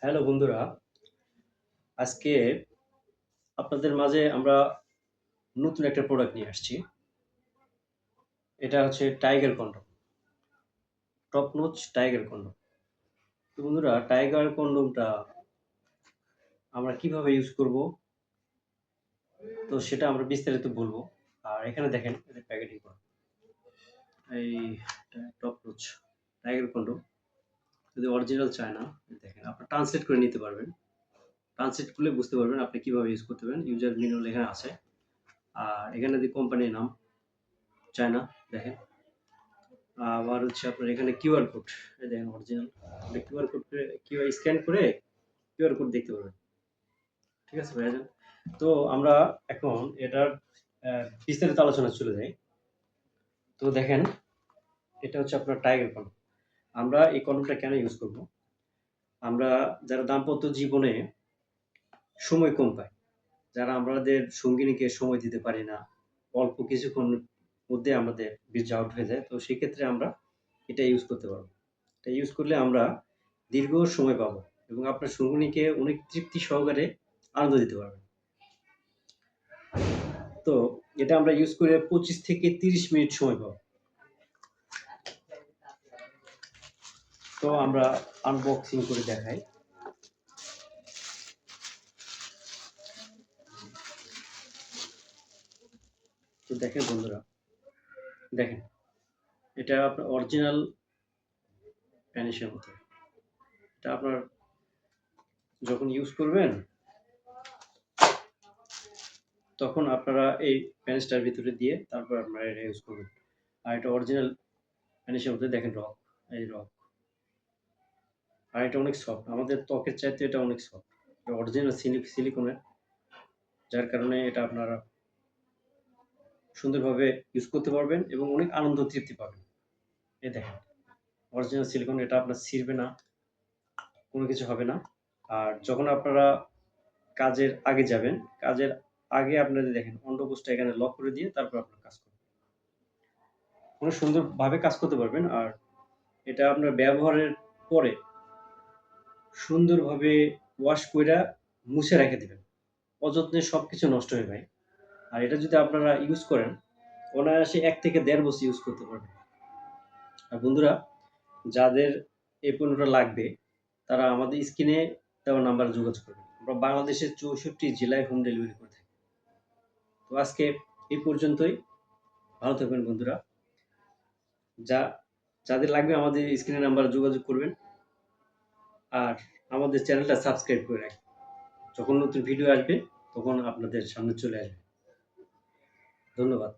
Hello বন্ধুরা, আজকে আপনাদের মাঝে আমরা নতুন একটা প্রোডাক্ট নিয়ে আসছি। এটা হচ্ছে tiger condom, top notch tiger condom. তো বন্ধুরা, টাইগার কন্ডমটা আমরা কিভাবে ইউজ করব, তো সেটা আমরা বিস্তারিত বলবো। আর এখানে দেখেন এদের প্যাকেটিং করা। এই টপ নোচ টাইগার কন্ডম যদি অরিজিনাল চায় না, দেখেন আপনারা ট্রান্সলেট করে নিতে পারবেন। ট্রান্সলেট করলে বুঝতে পারবেন আপনি কিভাবে ইউজ করতে পারবেন। ইউজার ম্যানুয়াল এখানে আছে। আর এখানে যে কোম্পানির নাম চায়না দেখেন। আবার হচ্ছে আপনার এখানে কিউআর কোড, এই দেখেন original. QR code QR scan করে কিউআর কোড দেখতে পারবেন। ঠিক আছে ভাইজান? তো আমরা এখন এটার বিস্তারিত আলোচনা চলে যাই। তো দেখেন এটা হচ্ছে আপনার টাইগার কন্ডম। আমরা এই কন্ডমটা কেন ইউজ করব? আমরা যারা দাম্পত্য জীবনে সময় কম পাই, যারা আমাদের সঙ্গিনীকে সময় দিতে পারি না, অল্প কিছুক্ষণের মধ্যে আমাদের বীর্য আউট হয়ে যায়। তো সেক্ষেত্রে আমরা এটা ইউজ করতে পারবো। এটা ইউজ করলে আমরা দীর্ঘ সময় পাবো এবং আপনার সঙ্গিনীকে অনেক তৃপ্তি সহকারে আনন্দ দিতে পারবেন। তো এটা আমরা ইউজ করে 25 থেকে 30 মিনিট সময় পাবো। তো আমরা আনবক্সিং করে দেখাই। তো দেখেন বন্ধুরা, দেখেন এটা আপনার অরিজিনাল প্যানিসের মতো। এটা আপনার যখন ইউজ করবেন তখন আপনারা এই প্যানিসটার ভিতরে দিয়ে তারপর আপনারা এটা ইউজ করবেন। আর এটা অরিজিনাল প্যানিসের মধ্যে দেখেন রক, এই রক। আর এটা অনেক সফট, আমাদের ত্বকের চাইতে এটা অনেক সফট। এটা অরিজিনাল সিলিকনের, যার কারণে এটা আপনারা সুন্দরভাবে ইউজ করতে পারবেন এবং অনেক আনন্দ তৃপ্তি পাবেন। এই দেখেন অরিজিনাল সিলিকন, এটা আপনার ছিঁড়বে না, কোনো কিছু হবে না। আর যখন আপনারা কাজের আগে যাবেন, কাজের আগে আপনারা দেখেন অন্ডকোষটা এখানে লক করে দিয়ে তারপর আপনার কাজ করবেন। অনেক সুন্দরভাবে কাজ করতে পারবেন। আর এটা আপনার ব্যবহারের পরে সুন্দরভাবে ওয়াশ কইরা মুছে রেখে দিবেন। অযত্নে সবকিছু নষ্ট হয়ে যায়। আর এটা যদি আপনারা ইউজ করেন, অনায়াসে ১ থেকে ১.৫ বছর ইউজ করতে পারবেন। আর বন্ধুরা, যাদের এই পণ্যটা লাগবে তারা আমাদের স্ক্রিনে দেওয়া নাম্বারে যোগাযোগ করবেন। আমরা বাংলাদেশের ৬৪ জেলায় হোম ডেলিভারি করে থাকি। তো আজকে এই পর্যন্তই। ভালো থাকবেন বন্ধুরা। যা যাদের লাগবে আমাদের স্ক্রিনে নাম্বারে যোগাযোগ করবেন। আর আমাদের চ্যানেলটা সাবস্ক্রাইব করে রাখবেন। যখন নতুন ভিডিও আসবে তখন আপনাদের সামনে চলে আসবে। ধন্যবাদ।